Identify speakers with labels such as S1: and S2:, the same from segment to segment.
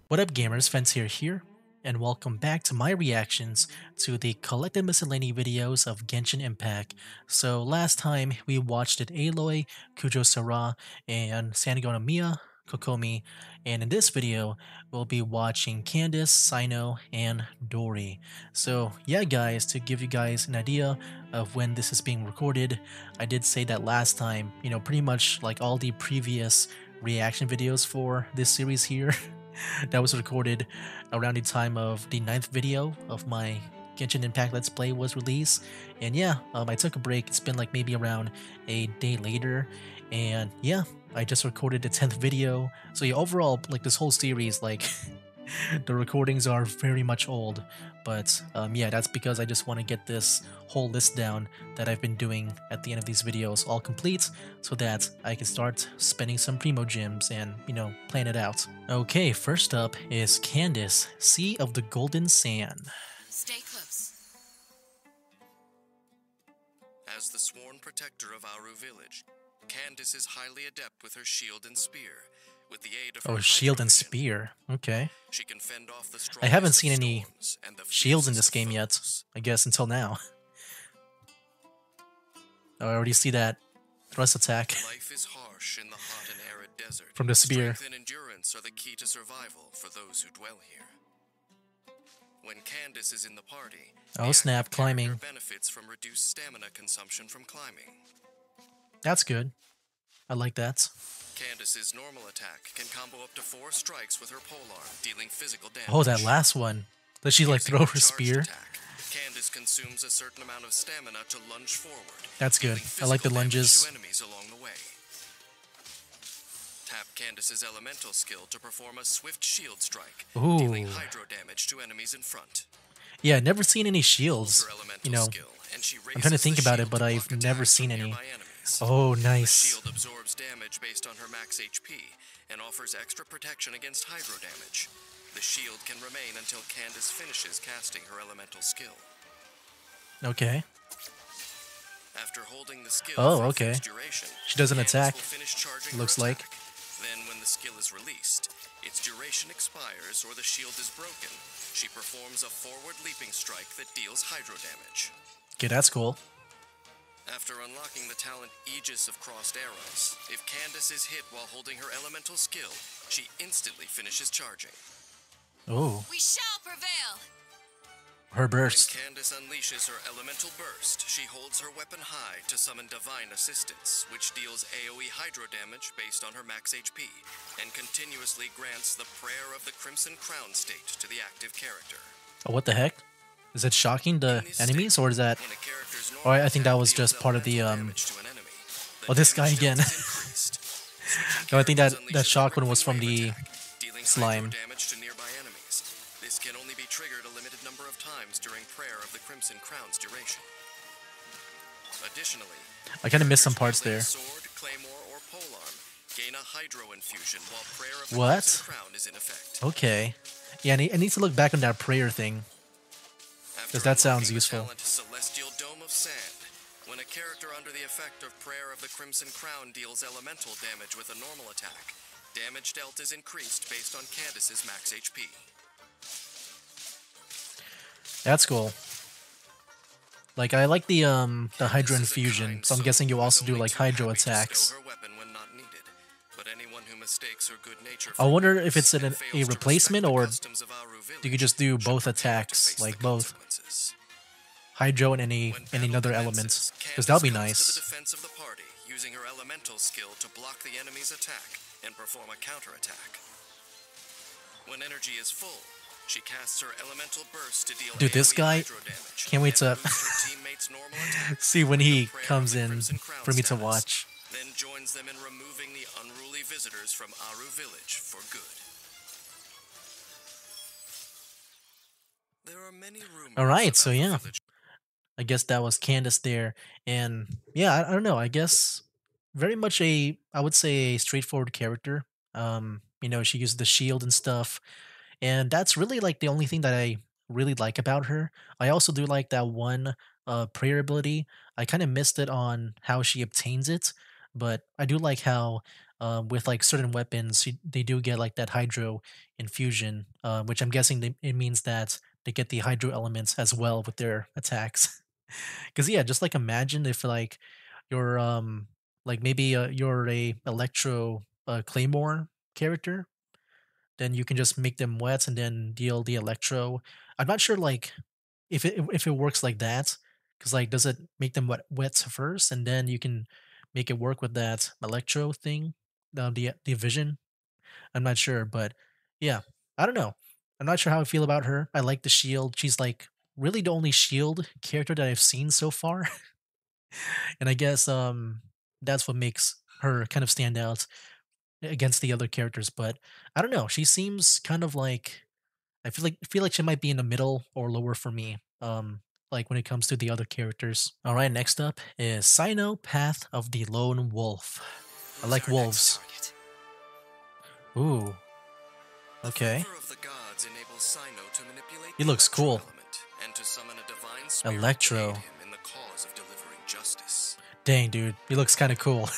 S1: What up gamers, Fence here, and welcome back to my reactions to the collected miscellany videos of Genshin Impact. So last time we watched it Aloy, Kujo Sara, and Sanigo Miya, Kokomi, and in this video we'll be watching Candace, Cyno, and Dori. So yeah guys, to give you guys an idea of when this is being recorded, I did say that last time, pretty much like all the previous reaction videos for this series here that was recorded around the time of the ninth video of my Genshin Impact Let's Play was released. And yeah, I took a break. It's been like maybe around a day later. And yeah, I just recorded the 10th video. So yeah, overall, like this whole series, like the recordings are very much old. But yeah, that's because I just want to get this whole list down that I've been doing at the end of these videos all complete so that I can start spending some primo gems and, plan it out. Okay, first up is Candace, Sea of the Golden Sand.
S2: Stay close.
S3: As the sworn protector of Aru village, Candace is highly adept with her shield and spear. With the aid of her
S1: shield and
S3: hydrogen,
S1: spear. Okay.
S3: she can fend off the
S1: I haven't
S3: strongest
S1: seen
S3: of
S1: any
S3: storms and the
S1: shields in
S3: fiercest
S1: this
S3: of
S1: game yet,
S3: foes.
S1: I guess, until now. Oh, I already see that thrust attack
S3: Life is harsh in the hot and arid desert.
S1: from the spear.
S3: Strength and endurance are the key to survival for those who dwell here. When Candace is in the party,
S1: Oh
S3: the
S1: snap,
S3: active
S1: climbing.
S3: character benefits from reduced stamina consumption from climbing.
S1: That's good. I like that.
S3: Candace's normal attack can combo up to 4 strikes with her polearm, dealing physical damage.
S1: Oh, that last one. Does she like
S3: Using
S1: throw her
S3: charged
S1: spear?
S3: attack, Candace consumes a certain amount of stamina to lunge forward.
S1: That's good.
S3: dealing
S1: I like the
S3: physical damage
S1: lunges.
S3: to enemies along the way. Tap Candace's elemental skill to perform a swift shield strike,
S1: Ooh.
S3: dealing hydro damage to enemies in front.
S1: Yeah, never seen any shields.
S3: Her elemental skill, and she
S1: I'm trying to
S3: raises
S1: think
S3: the
S1: about it,
S3: shield
S1: but
S3: to
S1: I've
S3: block
S1: never
S3: attacks
S1: seen
S3: from
S1: any.
S3: nearby enemies.
S1: Oh,
S3: The
S1: nice.
S3: shield absorbs damage based on her max HP and offers extra protection against hydro damage. The shield can remain until Candace finishes casting her elemental skill.
S1: Okay.
S3: After holding the skill
S1: Oh,
S3: for a
S1: okay.
S3: fixed duration,
S1: She doesn't
S3: Candace
S1: attack,
S3: will finish charging her
S1: looks like.
S3: attack. Then when the skill is released, its duration expires or the shield is broken, she performs a forward leaping strike that deals hydro damage.
S1: Okay, that's cool.
S3: After unlocking the talent Aegis of Crossed Arrows, if Candace is hit while holding her elemental skill, she instantly finishes charging.
S1: Oh,
S2: We shall prevail.
S1: her
S3: When
S1: burst.
S3: Candace unleashes her elemental burst, she holds her weapon high to summon Divine Assistance, which deals AoE hydro damage based on her max HP, and continuously grants the Prayer of the Crimson Crown state to the active character.
S1: Oh, what the heck? Is it shocking the
S3: In this
S1: enemies,
S3: state,
S1: or is that...
S3: when a character's
S1: Oh, I
S3: normal
S1: think that
S3: attack
S1: was
S3: deals
S1: just part of the,
S3: elemental damage to an enemy, the
S1: Oh, this guy
S3: damage
S1: again.
S3: dealt is increased. Switching
S1: No, I think that
S3: characters
S1: that
S3: unleashes
S1: shock
S3: a
S1: one was from
S3: Rippling
S1: the
S3: Wave attack, dealing
S1: slime.
S3: hydro damage to nearby enemies. This can only be triggered a limited number of times during Prayer of the Crimson Crown's duration. Additionally,
S1: I kind of missed some
S3: characters
S1: parts there.
S3: wielding Sword, claymore, or polearm gain a hydro infusion while Prayer of the
S1: What?
S3: Crimson Crown is in effect.
S1: Okay. Yeah, I need to look back on that prayer thing.
S3: After
S1: that sounds
S3: unlocking the
S1: useful.
S3: talent Celestial Dome of Sand, when a character under the effect of Prayer of the Crimson Crown deals elemental damage with a normal attack, damage dealt is increased based on Candace's max HP.
S1: That's cool. Like, I like the hydro
S3: This is a
S1: infusion,
S3: kind
S1: so I'm
S3: soul
S1: guessing you'll
S3: who is
S1: also do
S3: only
S1: like
S3: too
S1: hydro
S3: happy to
S1: attacks.
S3: stow her weapon when not needed, but anyone who mistakes her good nature
S1: I
S3: for
S1: wonder if
S3: weakness
S1: it's
S3: and
S1: a
S3: fails to
S1: replacement,
S3: respect the
S1: or
S3: customs of Aru
S1: you
S3: village
S1: could just do
S3: should
S1: both
S3: prepare to
S1: attacks,
S3: face
S1: like
S3: the
S1: both.
S3: consequences.
S1: Hydro and any
S3: When
S1: another
S3: battle
S1: element.
S3: commences,
S1: Because that'll be
S3: Candace comes to
S1: nice.
S3: the defense of the party, using her elemental skill to block the enemy's attack and perform a counterattack. When energy is full, she casts her elemental burst to deal
S1: Dude, this
S3: AoE
S1: guy,
S3: hydro damage
S1: can't wait
S3: and
S1: to
S3: boost her teammates' normal attack
S1: see when he
S3: with the Prayer
S1: comes
S3: of the
S1: in
S3: Crimson Crown
S1: for me to
S3: status,
S1: watch.
S3: then joins them in removing the unruly visitors from Aru village for good. There are many rumors
S1: Alright,
S3: about
S1: so
S3: the
S1: yeah.
S3: village.
S1: I guess that was Candace there. And yeah, I don't know. I guess very much I would say a straightforward character. She used the shield and stuff. And that's really like the only thing that I really like about her. I also do like that one prayer ability. I kind of missed it on how she obtains it, but I do like how with like certain weapons, they do get like that hydro infusion, which I'm guessing it means that they get the hydro elements as well with their attacks. Because yeah, just like imagine if like maybe you're a electro claymore character, then you can just make them wet and then deal the electro. I'm not sure like if it works like that, because like does it make them wet first and then you can make it work with that electro thing, the vision. I'm not sure, but yeah, I don't know. I'm not sure how I feel about her. I like the shield. She's like really the only shield character that I've seen so far. And I guess that's what makes her kind of stand out against the other characters. But I don't know. She seems kind of like I feel like she might be in the middle or lower for me. Like when it comes to the other characters. All right, next up is Cyno Path of the Lone Wolf. I
S3: Who's
S1: like
S3: our next
S1: wolves.
S3: target?
S1: Ooh,
S3: The
S1: okay.
S3: favor of the gods enables Cyno to manipulate
S1: He
S3: the
S1: looks
S3: electro
S1: cool.
S3: element and to summon a divine spirit to aid
S1: Electro.
S3: him in the cause of delivering justice.
S1: Dang, dude. He looks kind of cool.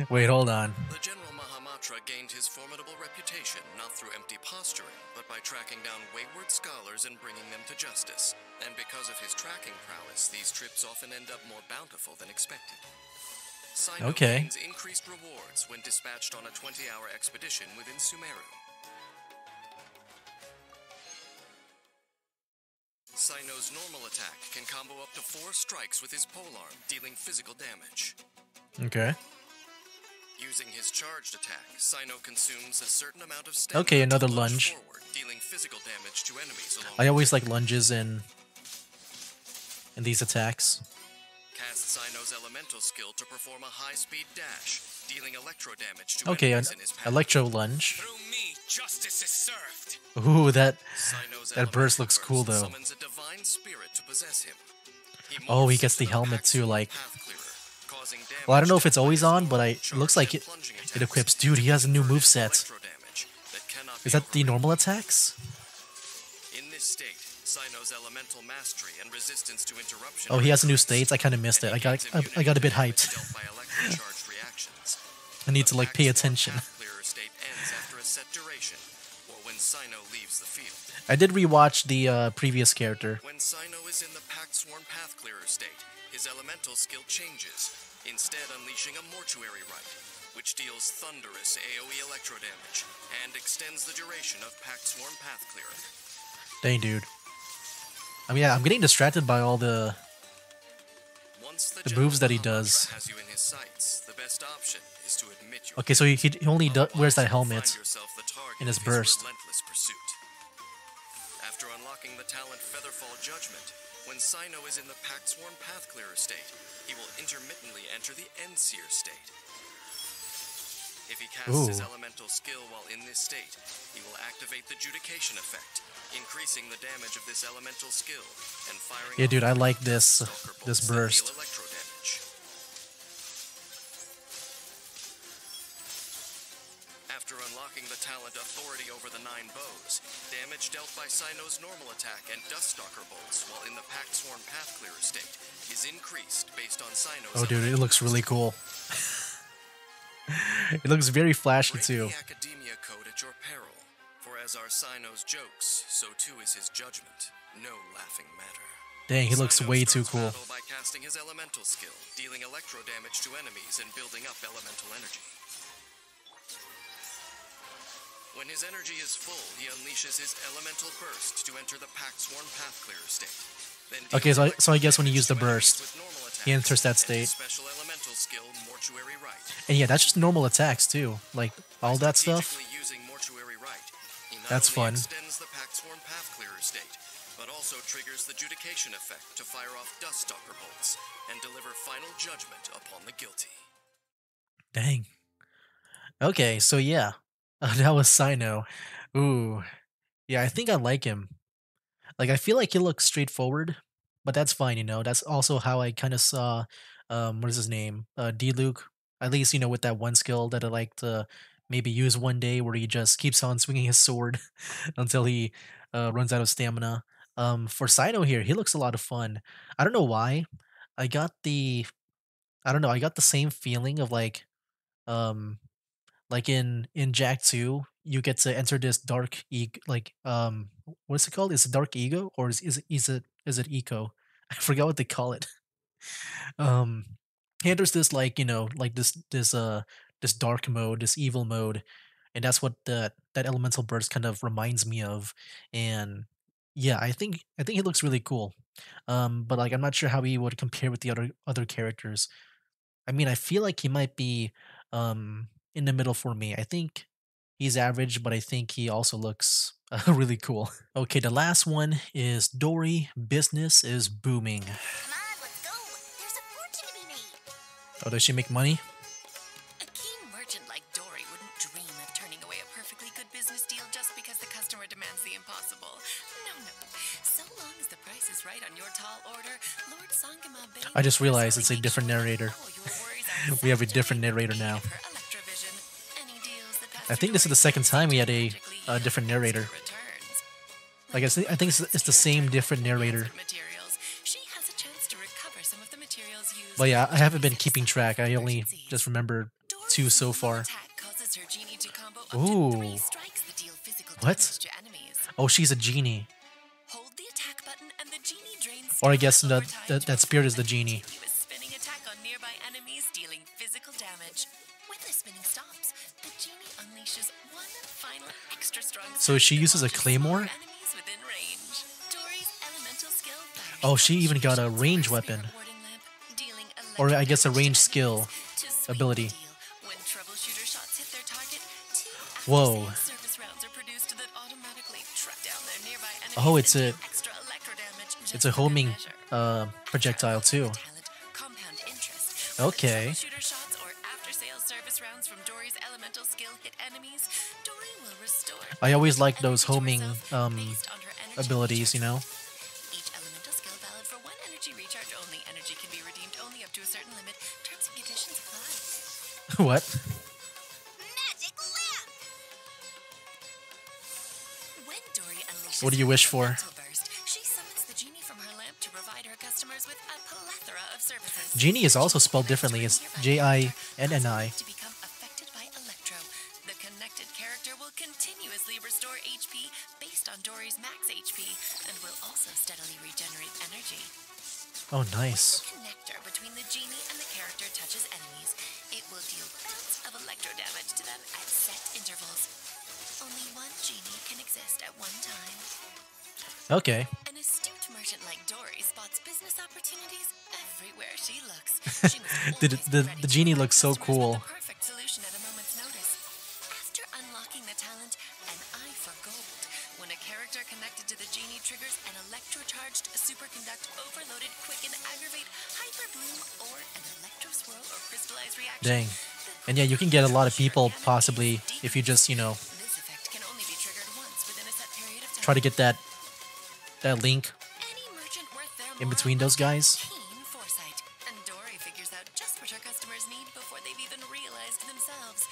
S1: Wait, hold on.
S3: The General Mahamatra gained his formidable reputation not through empty posturing, but by tracking down wayward scholars and bringing them to justice. And because of his tracking prowess, these trips often end up more bountiful than expected. Cyno
S1: Okay.
S3: gains increased rewards when dispatched on a 20-hour expedition within Sumeru. Cyno's normal attack can combo up to 4 strikes with his polearm, dealing physical damage.
S1: Okay.
S3: Using his charged attack, Cyno consumes a certain amount of stamina
S1: Okay, another
S3: to lunge
S1: lunge.
S3: forward, dealing physical damage to enemies along
S1: I
S3: the
S1: always
S3: way.
S1: like lunges in these attacks.
S3: Cast Cyno's elemental skill to perform a high-speed dash, dealing electro damage to
S1: Okay, an
S3: enemies in his path.
S1: electro lunge.
S4: Through me, justice is served.
S1: Ooh,
S3: Cyno's
S1: that burst
S3: elemental
S1: looks cool though.
S3: summons a divine spirit to possess him.
S1: Oh, he
S3: morphs
S1: gets the
S3: into
S1: helmet
S3: Pax
S1: too,
S3: Swarm
S1: like.
S3: Path Clearer, causing
S1: Well, I don't know
S3: damage
S1: if it's
S3: dealt by
S1: always
S3: his
S1: on, but
S3: normal,
S1: it looks like
S3: charged,
S1: it.
S3: and plunging
S1: It
S3: attacks,
S1: equips. Dude, he has a new
S3: converted
S1: move
S3: into
S1: set.
S3: electro damage that cannot
S1: Is
S3: be
S1: that the
S3: overridden.
S1: normal attacks?
S3: In this state, Cyno's elemental mastery and resistance to interruption.
S1: Oh,
S3: are
S1: he has a new
S3: increased,
S1: states. I kind of missed
S3: and
S1: it.
S3: he gains
S1: I got a
S3: immunity
S1: bit
S3: to damage
S1: hyped.
S3: dealt by electro-charged reactions.
S1: I need
S3: The
S1: to like
S3: Pax
S1: pay
S3: Swarm
S1: attention.
S3: Path Clearer state ends after a set duration, or when Cyno leaves the field.
S1: I did rewatch the previous character.
S3: When Cyno is in the Pax Swarm Path Clearer state, his elemental skill changes, instead unleashing a mortuary rite, which deals thunderous AoE electro damage and extends the duration of Pax Swarm Path Clearer.
S1: Dang, dude. I mean, yeah, I'm getting distracted by all the.
S3: Once the
S1: moves that he
S3: General
S1: does.
S3: Mahamatra has you in his sights, the best option is to admit your
S1: Okay, so he only wears that
S3: Otherwise, you'll
S1: helmet.
S3: find yourself the target
S1: in his
S3: of
S1: burst.
S3: relentless pursuit. After unlocking the talent Featherfall Judgment, when Cyno is in the Pact Swarm Path Clearer state, he will intermittently enter the Endseer state. If he casts his
S1: Ooh.
S3: elemental skill while in this state, he will activate the Judication effect, increasing the damage of this elemental skill and firing.
S1: Yeah,
S3: off
S1: dude, I
S3: three
S1: like this
S3: Stalker
S1: this
S3: bolts that deal
S1: burst.
S3: electro damage. After unlocking the talent Authority over the 9 bows, damage dealt by Cyno's normal attack and Duststalker bolts while in the Pact Swarm Path Clearer state is increased based on Cyno's.
S1: Oh, dude, it looks really
S3: elemental
S1: cool. It looks very flashy
S3: Break
S1: too.
S3: the Academia Code at your peril, for as are Cyno's jokes, so too is his judgment. No laughing matter.
S1: Dang, he looks
S3: Cyno
S1: way too
S3: starts
S1: cool.
S3: battle by casting his elemental skill, dealing electro damage to enemies and building up elemental energy. When his energy is full, he unleashes his elemental burst to enter the Pact Swarm Path Clearer state. Then
S1: Okay,
S3: deals
S1: so I guess when you use
S3: electro
S1: the
S3: damage
S1: burst,
S3: with normal
S1: he
S3: attacks
S1: enters that
S3: and
S1: state.
S3: his special elemental skill, Mortuary Rite.
S1: And yeah, that's just normal attacks too. Like all that stuff.
S3: Strategically using Mortuary Rite, he not
S1: That's
S3: only
S1: fun.
S3: extends the Pact Swarm Path Clearer state, but also triggers the Judication effect to fire off Duststalker bolts and deliver final judgment upon the guilty.
S1: Dang. Okay, so yeah, that was Cyno. Ooh, yeah, I think I like him. Like I feel like he looks straightforward, but that's fine. That's also how I kind of saw, what is his name, D Luke. At least with that one skill that I like to maybe use one day, where he just keeps on swinging his sword until he runs out of stamina. For Cyno here, he looks a lot of fun. I don't know why. I got the I don't know. I got the same feeling of like Um, like in Jack 2, you get to enter this dark what's it called? Is it dark ego or is it eco? I forgot what they call it. Um, and there's this like like this dark mode, this evil mode, and that's what that elemental burst kind of reminds me of. And yeah, I think he looks really cool. But like I'm not sure how he would compare with the other characters. I mean, I feel like he might be in the middle for me. I think he's average, but I think he also looks really cool. Okay, the last one is Dori. Business is booming.
S2: Come on, let's go. There's a fortune to be made.
S1: Oh, does she make money?
S2: A keen merchant like Dori wouldn't dream of turning away a perfectly good business deal just because the customer demands the impossible. No, no. So long as the price is right on your tall order, Lord Sangama bidding
S1: I just
S2: will
S1: realized it's a
S2: personally make
S1: different
S2: sure that
S1: narrator.
S2: all your worries are
S1: We have a
S2: solved
S1: different
S2: with
S1: narrator
S2: the aid
S1: now.
S2: of her Electrovision. Any deals that pass
S1: I
S2: through
S1: think this is the
S2: Dori's
S1: second
S2: hands
S1: time we
S2: seem
S1: had
S2: to
S1: a,
S2: magically
S1: a
S2: yield
S1: different narrator.
S2: extra returns.
S1: Like I think it's the same different narrator.
S2: Materials. She has a chance to recover some of the materials used
S1: But yeah, I
S2: to
S1: haven't been
S2: reset
S1: keeping
S2: some
S1: track. I only
S2: emergencies.
S1: just remember two
S2: Dori's
S1: so
S2: normal
S1: far.
S2: attack causes her genie to combo up to 3
S1: Ooh,
S2: strikes that deal physical
S1: what?
S2: damage to enemies.
S1: Oh, she's a genie.
S2: Hold the attack button and the genie drains
S1: Or I
S2: stamina
S1: guess
S2: over
S1: that
S2: time
S1: that,
S2: to
S1: that
S2: a
S1: spirit
S2: full
S1: is the
S2: and
S1: genie.
S2: continuous spinning attack on nearby enemies, dealing physical damage. When the spinning stops, the genie unleashes one final extra strong
S1: So
S2: strike
S1: she
S2: that
S1: uses a
S2: launches
S1: claymore?
S2: smaller enemies within range. Dory's elemental skill fires
S1: Oh, she even
S2: troubleshooter
S1: got a
S2: shots
S1: range
S2: for a spirit
S1: weapon.
S2: warding lamp, dealing
S1: Or
S2: electro
S1: I guess a
S2: damage to
S1: range
S2: enemies.
S1: skill
S2: To sweeten the
S1: ability.
S2: deal, when troubleshooter shots hit their target, 2
S1: Whoa.
S2: after-sales service rounds are produced that automatically track down their nearby
S1: Oh,
S2: enemies
S1: it's
S2: and
S1: a
S2: deal extra electro damage
S1: it's
S2: just
S1: a
S2: for good
S1: homing
S2: measure. After
S1: projectile
S2: unlocking
S1: too.
S2: the talent, compound interest, when the
S1: Okay.
S2: troubleshooter shots or after-sales service rounds from Dory's elemental skill hit enemies, Dory will restore
S1: I always like
S2: energy
S1: those
S2: to
S1: homing
S2: herself based on her energy
S1: abilities, you
S2: recharge
S1: know?
S2: rate. Each elemental skill valid for 1 energy recharge only. Energy can be redeemed only up to a certain limit. Terms and conditions apply.
S1: What?
S2: Magic lamp! When Dori unleashes
S1: What do you
S2: her
S1: wish for?
S2: elemental burst, she summons the genie from her lamp to provide her customers with a plethora of services.
S1: Genie is
S2: The
S1: also
S2: genie
S1: spelled
S2: connects
S1: differently.
S2: to a
S1: It's
S2: nearby
S1: Jinni.
S2: character, causing them to become affected by electro. The connected character will continuously restore HP based on Dori's max HP and will also steadily regenerate energy.
S1: Oh,
S2: When
S1: nice.
S2: the connector between the genie and the character touches enemies, it will deal bouts of electro damage to them at set intervals. Only one genie can exist at one time.
S1: Okay.
S2: An astute merchant like Dori spots business opportunities everywhere she looks. She must
S1: the,
S2: always be
S1: the
S2: ready
S1: the
S2: to
S1: genie
S2: provide
S1: looks so
S2: customers with
S1: cool.
S2: the perfect solution at a moment's notice. After unlocking the talent, an eye for gold. When a character connected to the genie triggers an electrocharged superconduct overloaded quicken aggravate hyper bloom or an electro swirl or crystallized reaction.
S1: Dang. And yeah, you can get a lot of people possibly if you just,
S2: This effect can only be triggered once within a set period of
S1: try to
S2: time.
S1: get that link
S2: Any merchant worth their
S1: in
S2: moral
S1: between those
S2: must have
S1: guys.
S2: keen foresight, and Dori figures out just what her customers need before they've even realized themselves.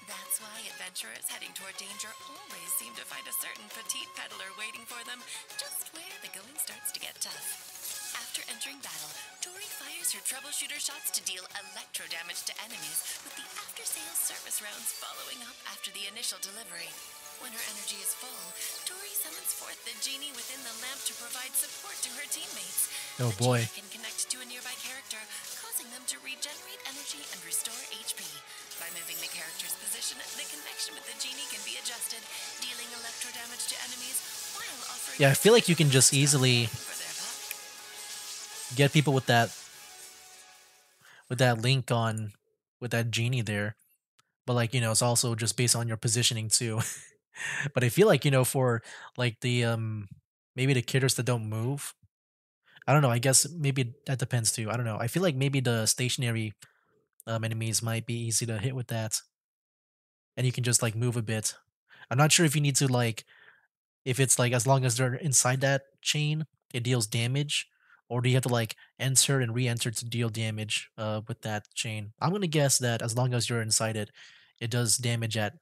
S2: That's why adventurers heading toward danger always seem to find a certain petite peddler waiting for them just where the going starts to get tough. After entering battle, Dori fires her troubleshooter shots to deal electro damage to enemies, with the after-sales service rounds following up after the initial delivery. When her energy is full, Dori summons forth the genie within the lamp to provide support to her teammates.
S1: Oh,
S2: The
S1: boy.
S2: genie can connect to a nearby character, causing them to regenerate energy and restore HP. By moving the character's position, the connection with the genie can be adjusted, dealing electro damage to enemies while offering.
S1: Yeah, I feel like you can just
S2: extra
S1: easily
S2: bang for their buck.
S1: get people with that link on with that genie there. But like, it's also just based on your positioning too. But I feel like, for like the maybe the killers that don't move. I don't know. I guess maybe that depends too. I don't know. I feel like maybe the stationary enemies might be easy to hit with that, and you can just like move a bit. I'm not sure if you need to like if it's like as long as they're inside that chain, it deals damage, or do you have to like enter and re-enter to deal damage with that chain? I'm gonna guess that as long as you're inside it, it does damage at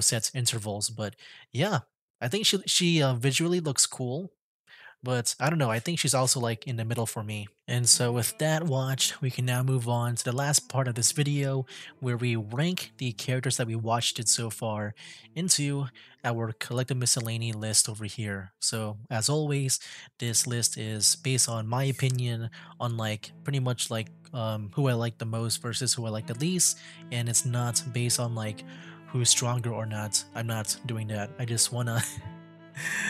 S1: set intervals. But yeah, I think she visually looks cool. But I don't know, I think she's also like in the middle for me. And so with that watched, we can now move on to the last part of this video where we rank the characters that we watched it so far into our collective miscellany list over here. So as always, this list is based on my opinion on like pretty much like who I like the most versus who I like the least, and it's not based on like who's stronger or not. I'm not doing that. I just wanna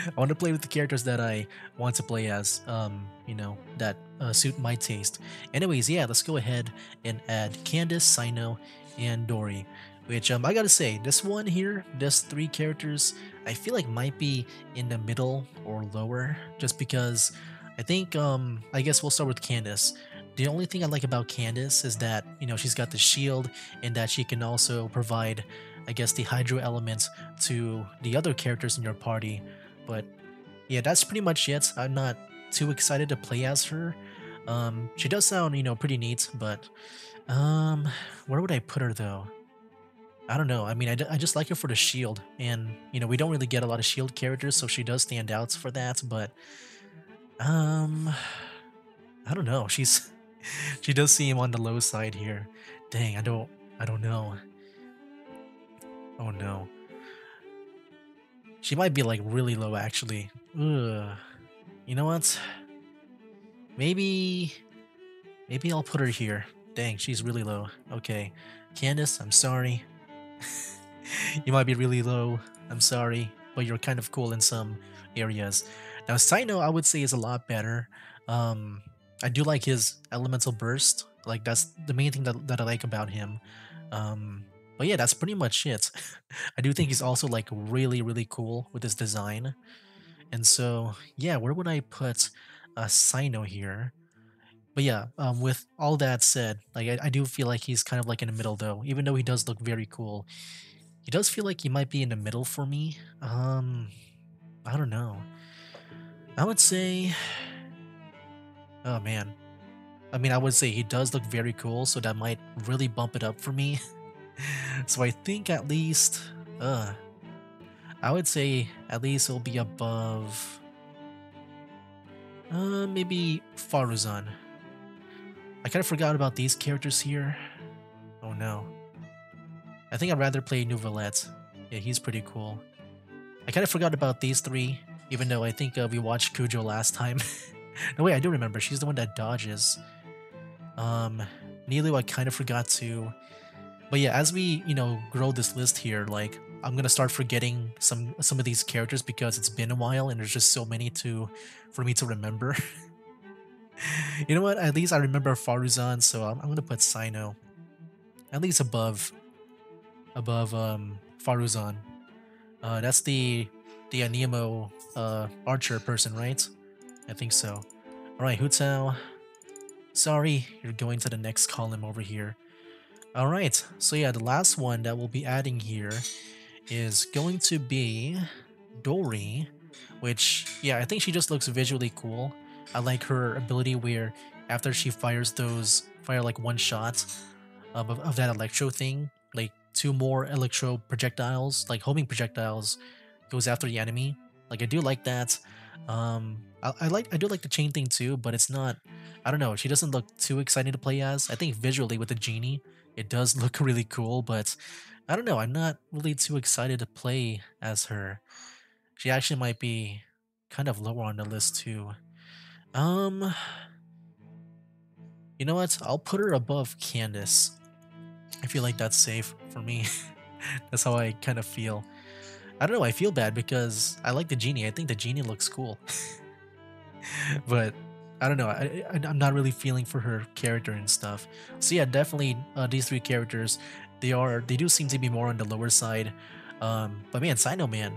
S1: I want to play with the characters that I want to play as, that suit my taste. Anyways, yeah, let's go ahead and add Candace, Cyno, and Dori. Which I gotta say, this one here, this three characters, I feel like might be in the middle or lower, just because I think I guess we'll start with Candace. The only thing I like about Candace is that she's got the shield and that she can also provide, I guess, the hydro element to the other characters in your party. But yeah, that's pretty much it. I'm not too excited to play as her. She does sound, pretty neat, but where would I put her though? I don't know. I mean, I just like her for the shield, and we don't really get a lot of shield characters, so she does stand out for that. But um, I don't know. She does seem on the low side here. Dang, I don't know. Oh no. She might be like really low actually. Ugh. You know what? Maybe I'll put her here. Dang, she's really low. Okay. Candace, I'm sorry. You might be really low. I'm sorry, but you're kind of cool in some areas. Now, Cyno, I would say, is a lot better. I do like his elemental burst. Like that's the main thing that I like about him. But yeah, that's pretty much it. I do think he's also like really, really cool with his design. And so, yeah, where would I put a Cyno here? But yeah, with all that said, like I do feel like he's kind of like in the middle though, even though he does look very cool. He does feel like he might be in the middle for me. I don't know. I would say, oh man. I mean, I would say he does look very cool, so that might really bump it up for me. So I think at least, I would say at least it'll be above, maybe Faruzan. I kind of forgot about these characters here. Oh no. I think I'd rather play Nouvelette. Yeah, he's pretty cool. I kind of forgot about these three, even though I think we watched Cujo last time. No, wait, I do remember. She's the one that dodges. Nilu, I kind of forgot to. But yeah, as we, grow this list here, like, I'm gonna start forgetting some of these characters because it's been a while and there's just so many for me to remember. You know what? At least I remember Faruzan, so I'm gonna put Cyno at least above Faruzan. That's the Anemo archer person, right? I think so. All right, Hutao. Sorry, you're going to the next column over here. All right, so yeah, the last one that we'll be adding here is going to be Dori, which, yeah, I think she just looks visually cool. I like her ability where after she fire like one shot of that electro thing, like two more electro projectiles, like homing projectiles, goes after the enemy. Like I do like that. I do like the chain thing too, but it's not. I don't know. She doesn't look too exciting to play as. I think visually with the genie, it does look really cool, but I don't know. I'm not really too excited to play as her. She actually might be kind of lower on the list too. You know what? I'll put her above Candace. I feel like that's safe for me. That's how I kind of feel. I don't know. I feel bad because I like the genie. I think the genie looks cool. But I don't know. I'm not really feeling for her character and stuff. So yeah, definitely these three characters, they do seem to be more on the lower side. But man, Cyno, man,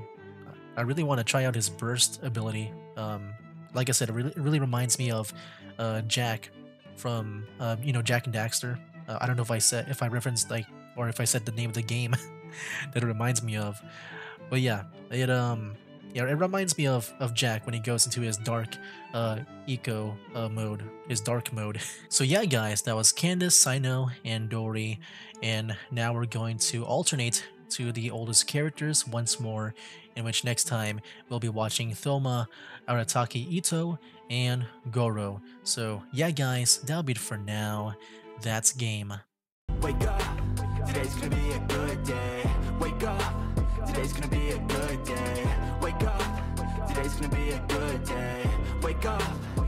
S1: I really want to try out his burst ability. Like I said, it really reminds me of Jack from Jack and Daxter. I don't know if I referenced like or if I said the name of the game that it reminds me of. But yeah, it reminds me of Jack when he goes into his dark eco mode, his dark mode. So yeah, guys, that was Candace, Cyno, and Dori, and now we're going to alternate to the oldest characters once more, in which next time we'll be watching Thoma, Arataki Ito, and Goro. So yeah guys, that'll be it for now. That's game.
S5: Wake up, today's gonna be a good day. Wake up, today's gonna be a good day. Wake up, today's gonna be a good day. Wake up.